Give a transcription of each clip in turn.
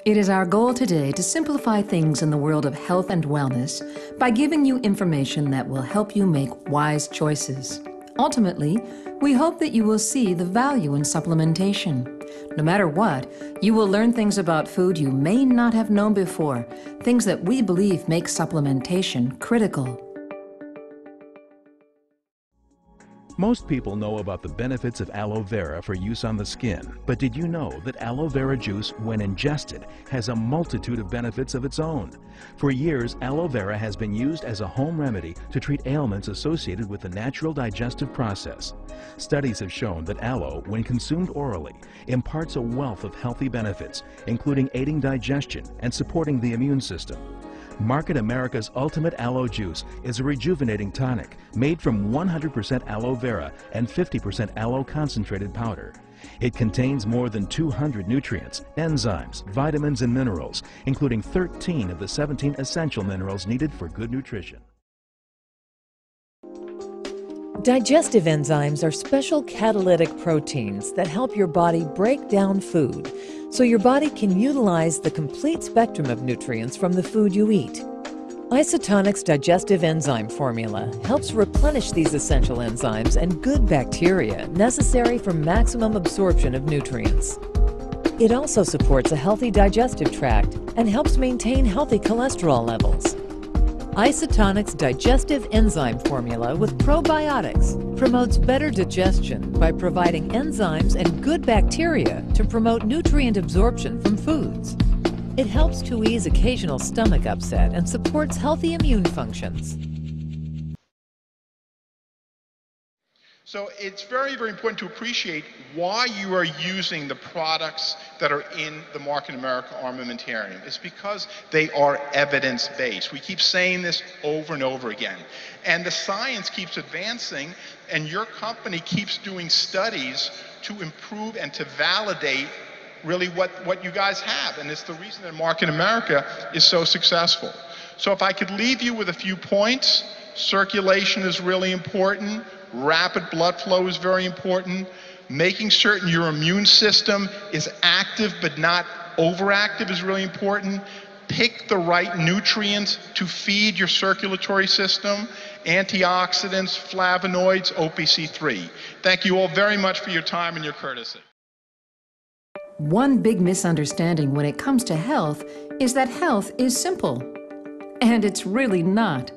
It is our goal today to simplify things in the world of health and wellness by giving you information that will help you make wise choices. Ultimately, we hope that you will see the value in supplementation. No matter what, you will learn things about food you may not have known before, things that we believe make supplementation critical. Most people know about the benefits of aloe vera for use on the skin, but did you know that aloe vera juice, when ingested, has a multitude of benefits of its own? For years, aloe vera has been used as a home remedy to treat ailments associated with the natural digestive process. Studies have shown that aloe, when consumed orally, imparts a wealth of healthy benefits, including aiding digestion and supporting the immune system. Market America's Ultimate Aloe Juice is a rejuvenating tonic made from 100% aloe vera and 50% aloe concentrated powder. It contains more than 200 nutrients, enzymes, vitamins, and minerals, including 13 of the 17 essential minerals needed for good nutrition. Digestive enzymes are special catalytic proteins that help your body break down food so your body can utilize the complete spectrum of nutrients from the food you eat. Isotonix digestive enzyme formula helps replenish these essential enzymes and good bacteria necessary for maximum absorption of nutrients. It also supports a healthy digestive tract and helps maintain healthy cholesterol levels. Isotonix digestive enzyme formula with probiotics promotes better digestion by providing enzymes and good bacteria to promote nutrient absorption from foods. It helps to ease occasional stomach upset and supports healthy immune functions. So it's very, very important to appreciate why you are using the products that are in the Market America armamentarium. It's because they are evidence-based. We keep saying this over and over again. And the science keeps advancing, and your company keeps doing studies to improve and to validate really what you guys have. And it's the reason that Market America is so successful. So if I could leave you with a few points, circulation is really important. Rapid blood flow is very important. Making certain your immune system is active but not overactive is really important. Pick the right nutrients to feed your circulatory system. Antioxidants, flavonoids, OPC3. Thank you all very much for your time and your courtesy. One big misunderstanding when it comes to health is that health is simple. And it's really not.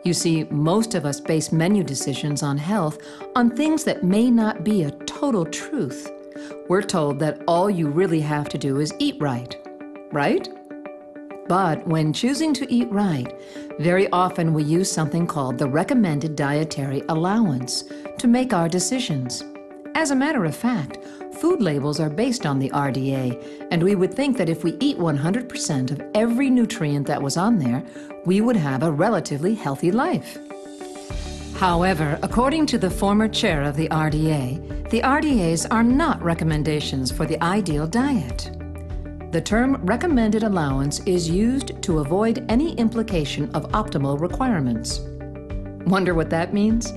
You see, most of us base menu decisions on health on things that may not be a total truth. We're told that all you really have to do is eat right, right? But when choosing to eat right, very often we use something called the recommended dietary allowance to make our decisions. As a matter of fact, food labels are based on the RDA, and we would think that if we eat 100% of every nutrient that was on there, we would have a relatively healthy life. However, according to the former chair of the RDAs are not recommendations for the ideal diet. The term recommended allowance is used to avoid any implication of optimal requirements. Wonder what that means?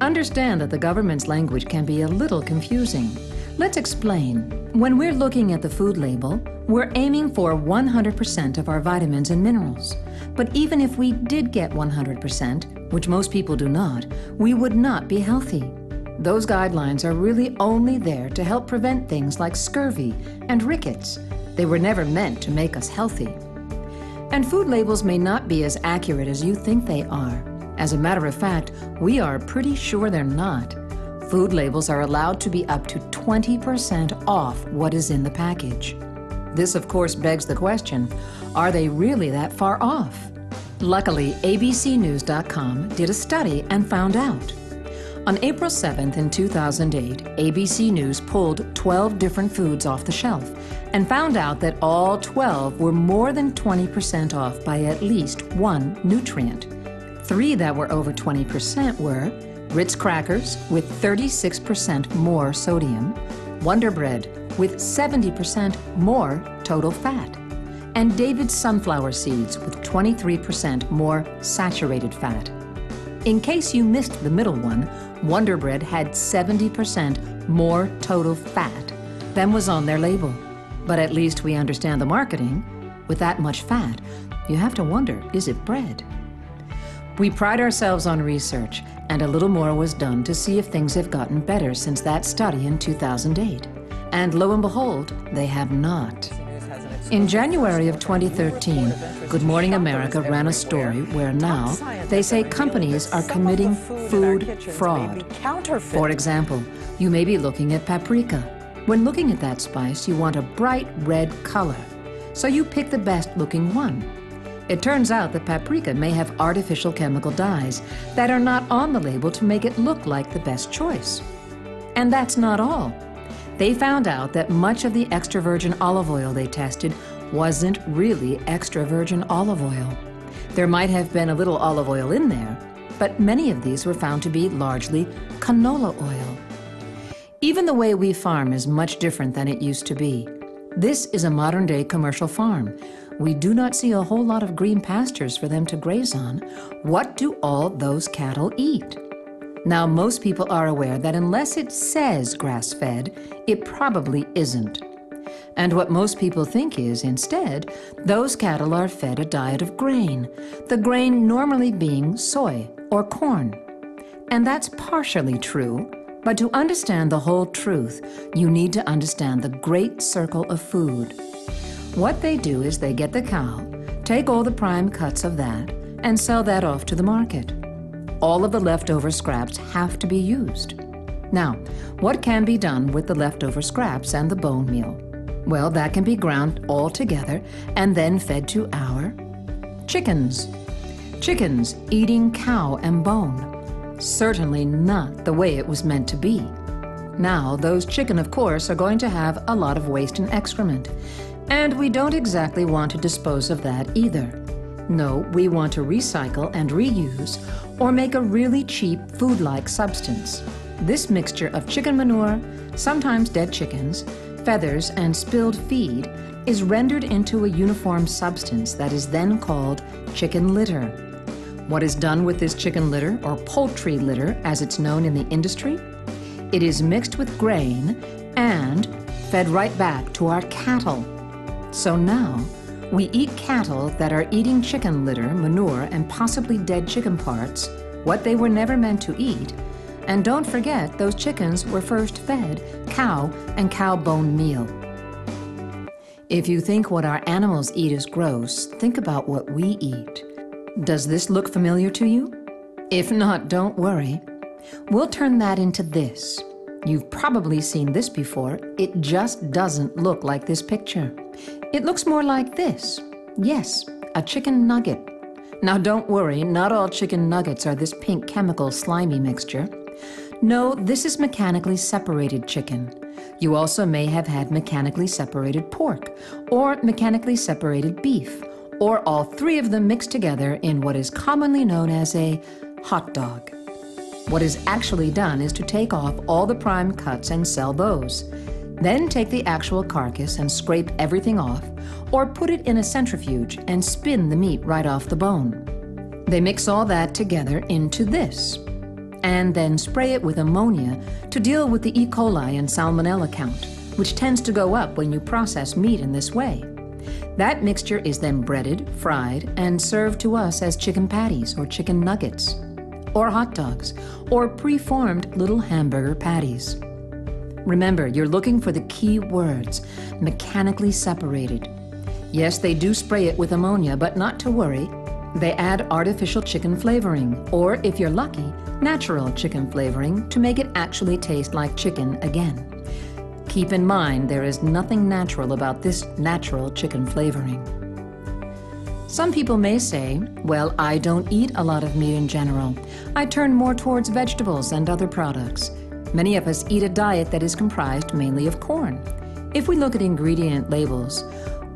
Understand that the government's language can be a little confusing. Let's explain. When we're looking at the food label, we're aiming for 100% of our vitamins and minerals. But even if we did get 100%, which most people do not, we would not be healthy. Those guidelines are really only there to help prevent things like scurvy and rickets. They were never meant to make us healthy. And food labels may not be as accurate as you think they are. As a matter of fact, we are pretty sure they're not. Food labels are allowed to be up to 20% off what is in the package. This, of course, begs the question, are they really that far off? Luckily, abcnews.com did a study and found out. On April 7th in 2008, ABC News pulled 12 different foods off the shelf and found out that all 12 were more than 20% off by at least one nutrient. 3 that were over 20% were Ritz crackers with 36% more sodium, Wonder Bread with 70% more total fat, and David's sunflower seeds with 23% more saturated fat. In case you missed the middle one, Wonder Bread had 70% more total fat than was on their label. But at least we understand the marketing. With that much fat, you have to wonder, is it bread? We pride ourselves on research, and a little more was done to see if things have gotten better since that study in 2008. And lo and behold, they have not. In January of 2013, Good Morning America ran a story where now they say companies are committing food fraud. For example, you may be looking at paprika. When looking at that spice, you want a bright red color, so you pick the best looking one. It turns out that paprika may have artificial chemical dyes that are not on the label to make it look like the best choice. And that's not all. They found out that much of the extra virgin olive oil they tested wasn't really extra virgin olive oil. There might have been a little olive oil in there, but many of these were found to be largely canola oil. Even the way we farm is much different than it used to be. This is a modern-day commercial farm. We do not see a whole lot of green pastures for them to graze on. What do all those cattle eat? Now, most people are aware that unless it says grass-fed, it probably isn't. And what most people think is, instead, those cattle are fed a diet of grain, the grain normally being soy or corn. And that's partially true, but to understand the whole truth, you need to understand the great circle of food. What they do is they get the cow, take all the prime cuts of that, and sell that off to the market. All of the leftover scraps have to be used. Now, what can be done with the leftover scraps and the bone meal? Well, that can be ground all together and then fed to our chickens. Chickens eating cow and bone. Certainly not the way it was meant to be. Now, those chicken, of course, are going to have a lot of waste and excrement. And we don't exactly want to dispose of that either. No, we want to recycle and reuse or make a really cheap food-like substance. This mixture of chicken manure, sometimes dead chickens, feathers, and spilled feed is rendered into a uniform substance that is then called chicken litter. What is done with this chicken litter, or poultry litter as it's known in the industry? It is mixed with grain and fed right back to our cattle. So now, we eat cattle that are eating chicken litter, manure, and possibly dead chicken parts, what they were never meant to eat. And don't forget, those chickens were first fed cow and cow bone meal. If you think what our animals eat is gross, think about what we eat. Does this look familiar to you? If not, don't worry. We'll turn that into this. You've probably seen this before. It just doesn't look like this picture. It looks more like this. Yes, a chicken nugget. Now don't worry, not all chicken nuggets are this pink chemical slimy mixture. No, this is mechanically separated chicken. You also may have had mechanically separated pork, or mechanically separated beef, or all three of them mixed together in what is commonly known as a hot dog. What is actually done is to take off all the prime cuts and sell those. Then take the actual carcass and scrape everything off, or put it in a centrifuge and spin the meat right off the bone. They mix all that together into this, and then spray it with ammonia to deal with the E. coli and salmonella count, which tends to go up when you process meat in this way. That mixture is then breaded, fried, and served to us as chicken patties or chicken nuggets, or hot dogs, or pre-formed little hamburger patties. Remember, you're looking for the key words, mechanically separated. Yes, they do spray it with ammonia, but not to worry. They add artificial chicken flavoring, or if you're lucky, natural chicken flavoring to make it actually taste like chicken again. Keep in mind, there is nothing natural about this natural chicken flavoring. Some people may say, well, I don't eat a lot of meat in general. I turn more towards vegetables and other products. Many of us eat a diet that is comprised mainly of corn. If we look at ingredient labels,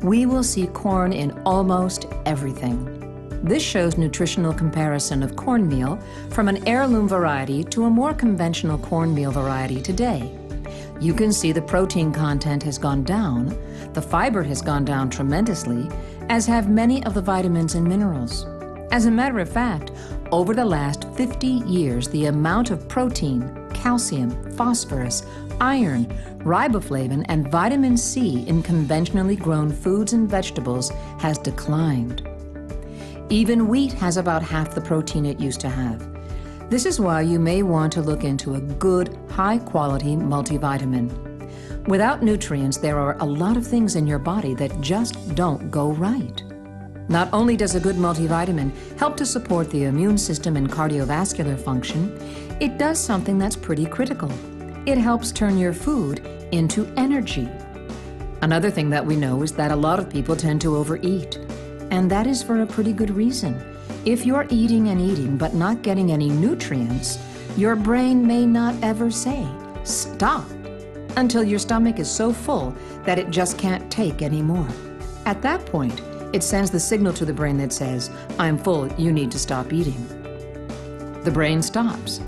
we will see corn in almost everything. This shows nutritional comparison of cornmeal from an heirloom variety to a more conventional cornmeal variety today. You can see the protein content has gone down, the fiber has gone down tremendously, as have many of the vitamins and minerals. As a matter of fact, over the last 50 years, the amount of protein, calcium, phosphorus, iron, riboflavin, and vitamin C in conventionally grown foods and vegetables has declined. Even wheat has about half the protein it used to have. This is why you may want to look into a good, high-quality multivitamin. Without nutrients, there are a lot of things in your body that just don't go right. Not only does a good multivitamin help to support the immune system and cardiovascular function, it does something that's pretty critical. It helps turn your food into energy. Another thing that we know is that a lot of people tend to overeat, and that is for a pretty good reason. If you're eating and eating but not getting any nutrients, your brain may not ever say, "Stop," until your stomach is so full that it just can't take any more. At that point, it sends the signal to the brain that says, "I'm full, you need to stop eating." The brain stops,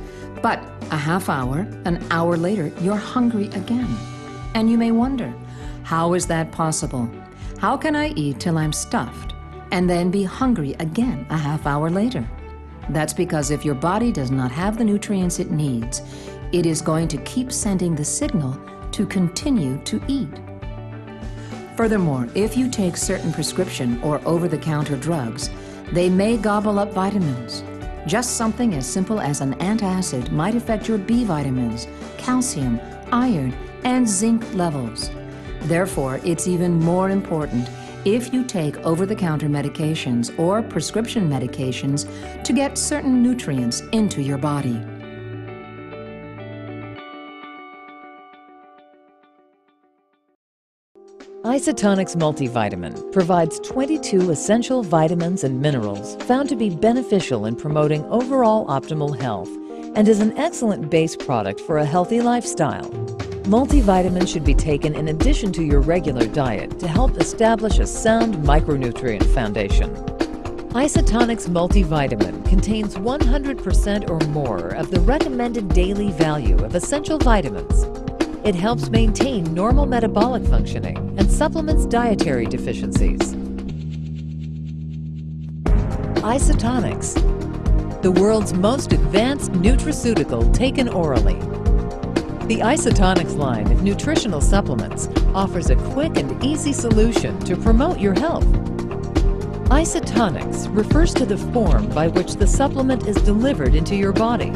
but a half hour, an hour later, you're hungry again. And you may wonder, how is that possible? How can I eat till I'm stuffed and then be hungry again a half hour later? That's because if your body does not have the nutrients it needs, it is going to keep sending the signal to continue to eat. Furthermore, if you take certain prescription or over-the-counter drugs, they may gobble up vitamins. Just something as simple as an antacid might affect your B vitamins, calcium, iron, and zinc levels. Therefore, it's even more important if you take over-the-counter medications or prescription medications to get certain nutrients into your body. Isotonix multivitamin provides 22 essential vitamins and minerals found to be beneficial in promoting overall optimal health and is an excellent base product for a healthy lifestyle. Multivitamins should be taken in addition to your regular diet to help establish a sound micronutrient foundation. Isotonix multivitamin contains 100% or more of the recommended daily value of essential vitamins. It helps maintain normal metabolic functioning and supplements dietary deficiencies. Isotonix, the world's most advanced nutraceutical taken orally. The Isotonix line of nutritional supplements offers a quick and easy solution to promote your health. Isotonix refers to the form by which the supplement is delivered into your body.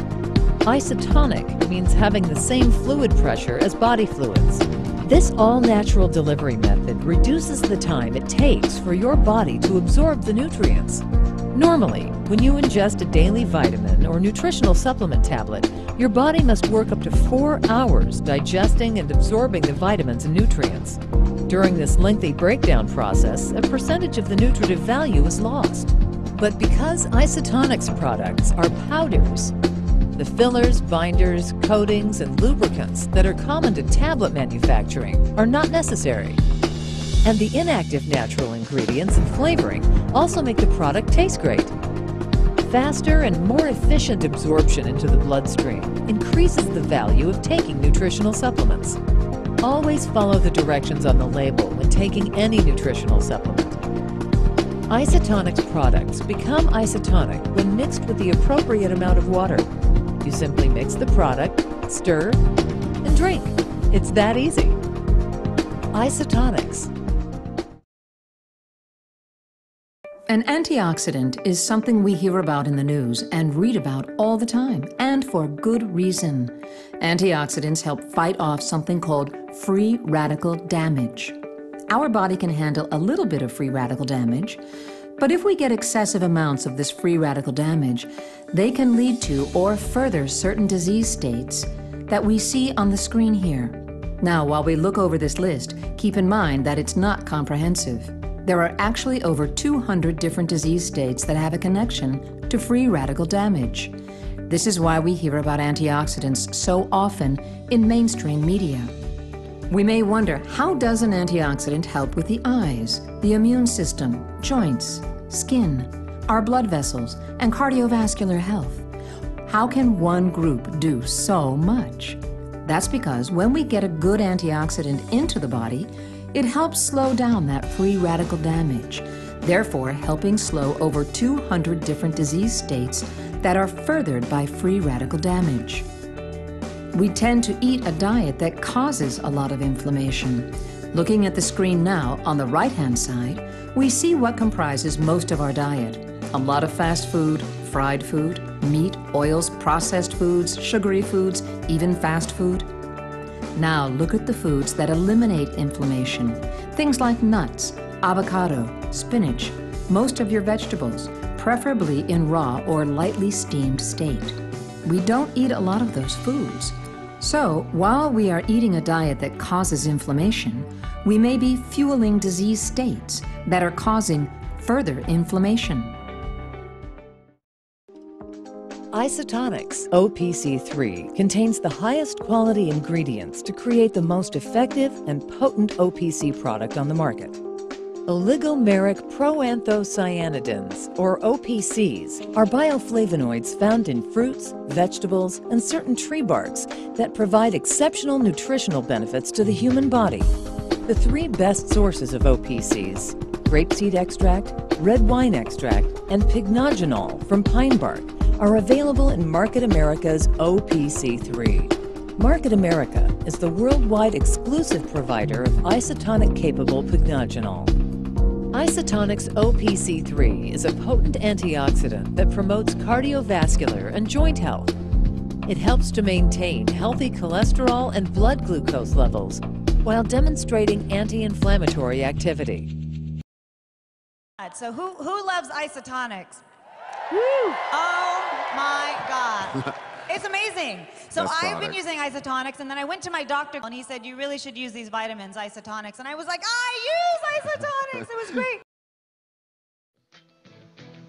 Isotonic means having the same fluid pressure as body fluids. This all-natural delivery method reduces the time it takes for your body to absorb the nutrients. Normally, when you ingest a daily vitamin or nutritional supplement tablet, your body must work up to 4 hours digesting and absorbing the vitamins and nutrients. During this lengthy breakdown process, a percentage of the nutritive value is lost. But because Isotonix products are powders, the fillers, binders, coatings, and lubricants that are common to tablet manufacturing are not necessary. And the inactive natural ingredients and flavoring also make the product taste great. Faster and more efficient absorption into the bloodstream increases the value of taking nutritional supplements. Always follow the directions on the label when taking any nutritional supplement. Isotonix products become isotonic when mixed with the appropriate amount of water. You simply mix the product, stir, and drink. It's that easy. Isotonix. An antioxidant is something we hear about in the news and read about all the time, and for good reason. Antioxidants help fight off something called free radical damage. Our body can handle a little bit of free radical damage, but if we get excessive amounts of this free radical damage, they can lead to or further certain disease states that we see on the screen here. Now, while we look over this list, keep in mind that it's not comprehensive. There are actually over 200 different disease states that have a connection to free radical damage. This is why we hear about antioxidants so often in mainstream media. We may wonder, how does an antioxidant help with the eyes, the immune system, joints, skin, our blood vessels, and cardiovascular health? How can one group do so much? That's because when we get a good antioxidant into the body, it helps slow down that free radical damage, therefore helping slow over 200 different disease states that are furthered by free radical damage. We tend to eat a diet that causes a lot of inflammation. Looking at the screen now, on the right-hand side, we see what comprises most of our diet. A lot of fast food, fried food, meat, oils, processed foods, sugary foods, even fast food. Now look at the foods that eliminate inflammation. Things like nuts, avocado, spinach, most of your vegetables, preferably in raw or lightly steamed state. We don't eat a lot of those foods. So, while we are eating a diet that causes inflammation, we may be fueling disease states that are causing further inflammation. Isotonix OPC3 contains the highest quality ingredients to create the most effective and potent OPC product on the market. Oligomeric proanthocyanidins, or OPCs, are bioflavonoids found in fruits, vegetables, and certain tree barks that provide exceptional nutritional benefits to the human body. The three best sources of OPCs, grapeseed extract, red wine extract, and pycnogenol from pine bark, are available in Market America's OPC3. Market America is the worldwide exclusive provider of isotonic-capable pycnogenol. Isotonix OPC3 is a potent antioxidant that promotes cardiovascular and joint health. It helps to maintain healthy cholesterol and blood glucose levels while demonstrating anti-inflammatory activity. So who loves Isotonix? Woo! Oh my God. It's amazing. So I've been using Isotonix, and then I went to my doctor, and he said, you really should use these vitamins, Isotonix. And I was like, I use Isotonix. It was great.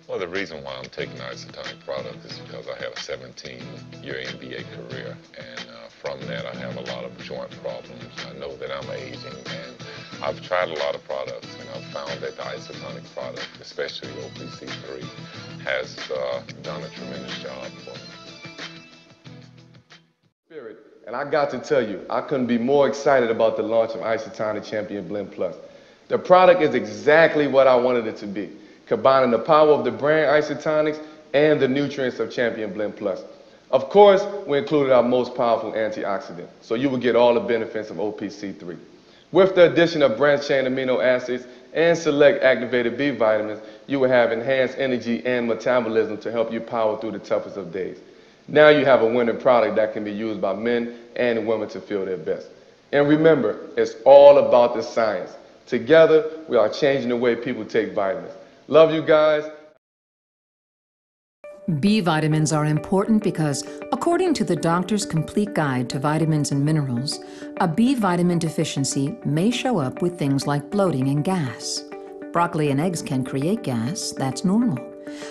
Well, the reason why I'm taking the Isotonic product is because I have a 17-year NBA career, and from that I have a lot of joint problems. I know that I'm aging, and I've tried a lot of products, and I've found that the Isotonic product, especially OPC3, has done a tremendous job for me. And I got to tell you, I couldn't be more excited about the launch of Isotonic Champion Blend Plus. The product is exactly what I wanted it to be, combining the power of the brand Isotonix and the nutrients of Champion Blend Plus. Of course, we included our most powerful antioxidant, so you will get all the benefits of OPC3. With the addition of branched-chain amino acids and select activated B vitamins, you will have enhanced energy and metabolism to help you power through the toughest of days. Now you have a winning product that can be used by men and women to feel their best. And remember, it's all about the science. Together, we are changing the way people take vitamins. Love you guys. B vitamins are important because, according to the Doctor's Complete Guide to Vitamins and Minerals, a B vitamin deficiency may show up with things like bloating and gas. Broccoli and eggs can create gas, that's normal.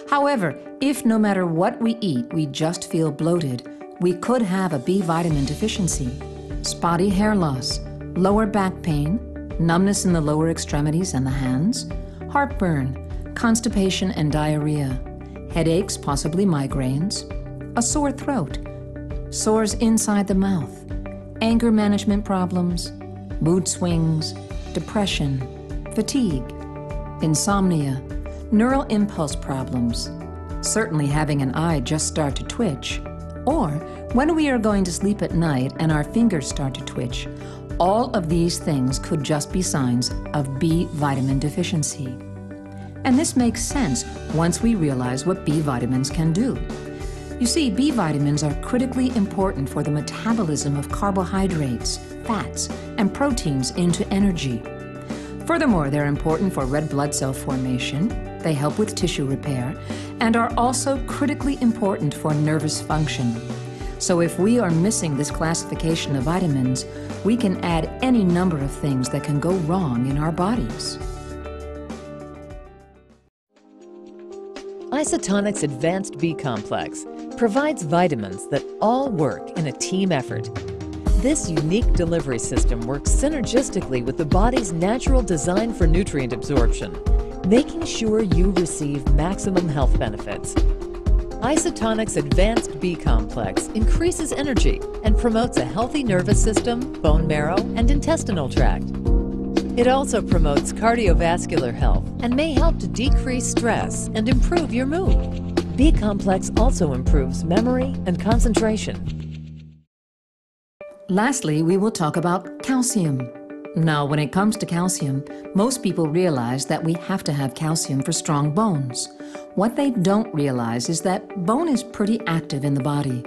However, if no matter what we eat, we just feel bloated, we could have a B vitamin deficiency. Spotty hair loss, lower back pain, numbness in the lower extremities and the hands, heartburn, constipation and diarrhea, headaches, possibly migraines, a sore throat, sores inside the mouth, anger management problems, mood swings, depression, fatigue, insomnia, neural impulse problems, certainly having an eye just start to twitch, or when we are going to sleep at night and our fingers start to twitch. All of these things could just be signs of B vitamin deficiency. And this makes sense once we realize what B vitamins can do. You see, B vitamins are critically important for the metabolism of carbohydrates, fats, and proteins into energy. Furthermore, they're important for red blood cell formation, they help with tissue repair, and are also critically important for nervous function. So if we are missing this classification of vitamins, we can add any number of things that can go wrong in our bodies. Isotonix Advanced B Complex provides vitamins that all work in a team effort. This unique delivery system works synergistically with the body's natural design for nutrient absorption, making sure you receive maximum health benefits. Isotonix Advanced B Complex increases energy and promotes a healthy nervous system, bone marrow, and intestinal tract. It also promotes cardiovascular health and may help to decrease stress and improve your mood. B Complex also improves memory and concentration. Lastly, we will talk about calcium. Now, when it comes to calcium, most people realize that we have to have calcium for strong bones. What they don't realize is that bone is pretty active in the body.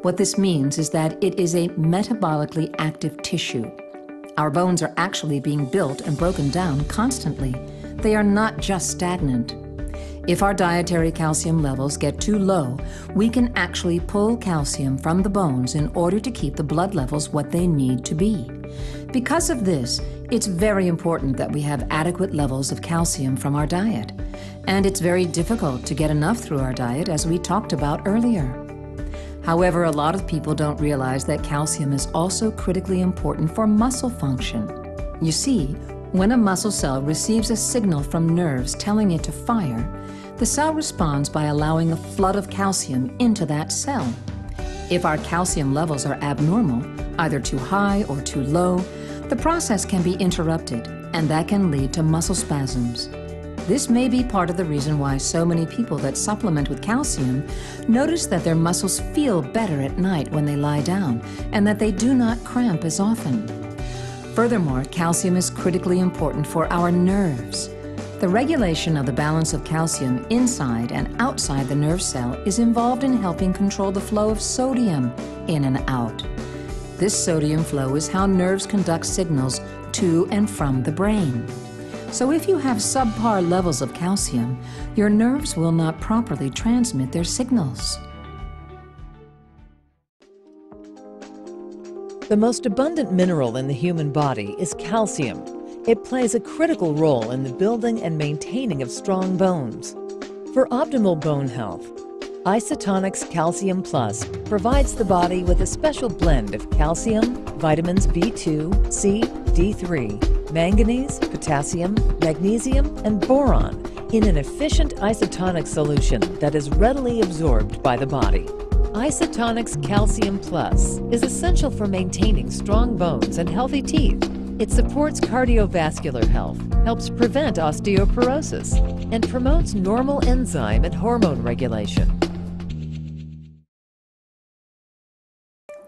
What this means is that it is a metabolically active tissue. Our bones are actually being built and broken down constantly. They are not just stagnant. If our dietary calcium levels get too low, we can actually pull calcium from the bones in order to keep the blood levels what they need to be. Because of this, it's very important that we have adequate levels of calcium from our diet. And it's very difficult to get enough through our diet, as we talked about earlier. However, a lot of people don't realize that calcium is also critically important for muscle function. You see, when a muscle cell receives a signal from nerves telling it to fire, the cell responds by allowing a flood of calcium into that cell. If our calcium levels are abnormal, either too high or too low, the process can be interrupted, and that can lead to muscle spasms. This may be part of the reason why so many people that supplement with calcium notice that their muscles feel better at night when they lie down, and that they do not cramp as often. Furthermore, calcium is critically important for our nerves. The regulation of the balance of calcium inside and outside the nerve cell is involved in helping control the flow of sodium in and out. This sodium flow is how nerves conduct signals to and from the brain. So if you have subpar levels of calcium, your nerves will not properly transmit their signals. The most abundant mineral in the human body is calcium. It plays a critical role in the building and maintaining of strong bones. For optimal bone health, Isotonix Calcium Plus provides the body with a special blend of calcium, vitamins B2, C, D3, manganese, potassium, magnesium, and boron in an efficient isotonic solution that is readily absorbed by the body. Isotonix Calcium Plus is essential for maintaining strong bones and healthy teeth. It supports cardiovascular health, helps prevent osteoporosis, and promotes normal enzyme and hormone regulation.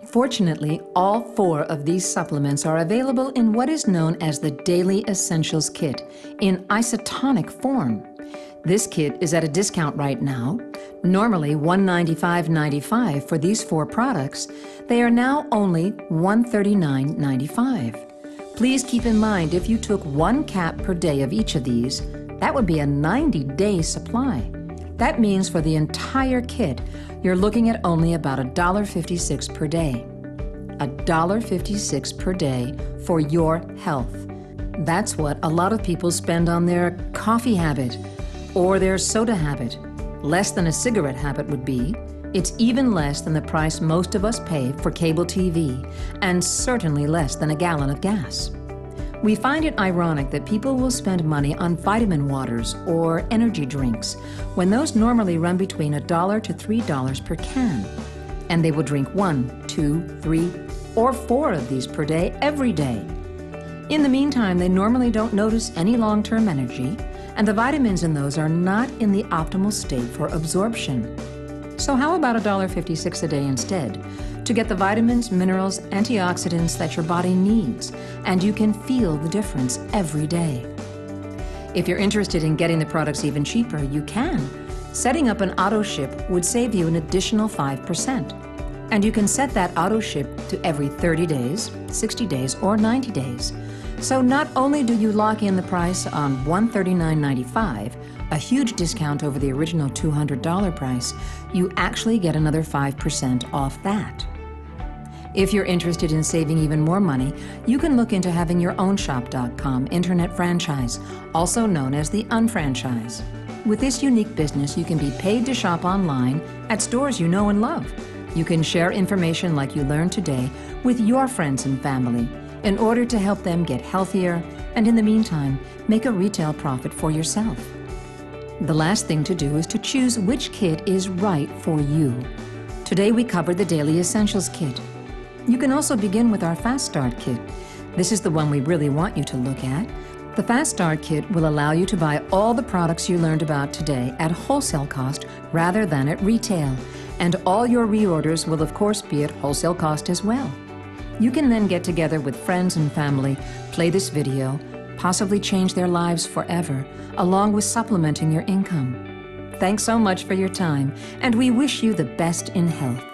Fortunately, all 4 of these supplements are available in what is known as the Daily Essentials Kit in isotonic form. This kit is at a discount right now. Normally $195.95 for these 4 products. They are now only $139.95. Please keep in mind, if you took 1 cap per day of each of these, that would be a 90-day supply. That means for the entire kit, you're looking at only about $1.56 per day. $1.56 per day for your health. That's what a lot of people spend on their coffee habit or their soda habit. Less than a cigarette habit would be. It's even less than the price most of us pay for cable TV, and certainly less than a gallon of gas. We find it ironic that people will spend money on vitamin waters or energy drinks when those normally run between $1 to $3 per can. And they will drink 1, 2, 3, or 4 of these per day every day. In the meantime, they normally don't notice any long-term energy, and the vitamins in those are not in the optimal state for absorption. So how about $1.56 a day instead, to get the vitamins, minerals, antioxidants that your body needs, and you can feel the difference every day. If you're interested in getting the products even cheaper, you can. Setting up an auto ship would save you an additional 5%. And you can set that auto ship to every 30 days, 60 days, or 90 days. So not only do you lock in the price on $139.95, a huge discount over the original $200 price, you actually get another 5% off that. If you're interested in saving even more money, you can look into having your own shop.com internet franchise, also known as the unfranchise. With this unique business, you can be paid to shop online at stores you know and love. You can share information like you learned today with your friends and family in order to help them get healthier and, in the meantime, make a retail profit for yourself. The last thing to do is to choose which kit is right for you. Today we covered the Daily Essentials Kit. You can also begin with our Fast Start Kit. This is the one we really want you to look at. The Fast Start Kit will allow you to buy all the products you learned about today at wholesale cost rather than at retail. And all your reorders will of course be at wholesale cost as well. You can then get together with friends and family, play this video, possibly change their lives forever, along with supplementing your income. Thanks so much for your time, and we wish you the best in health.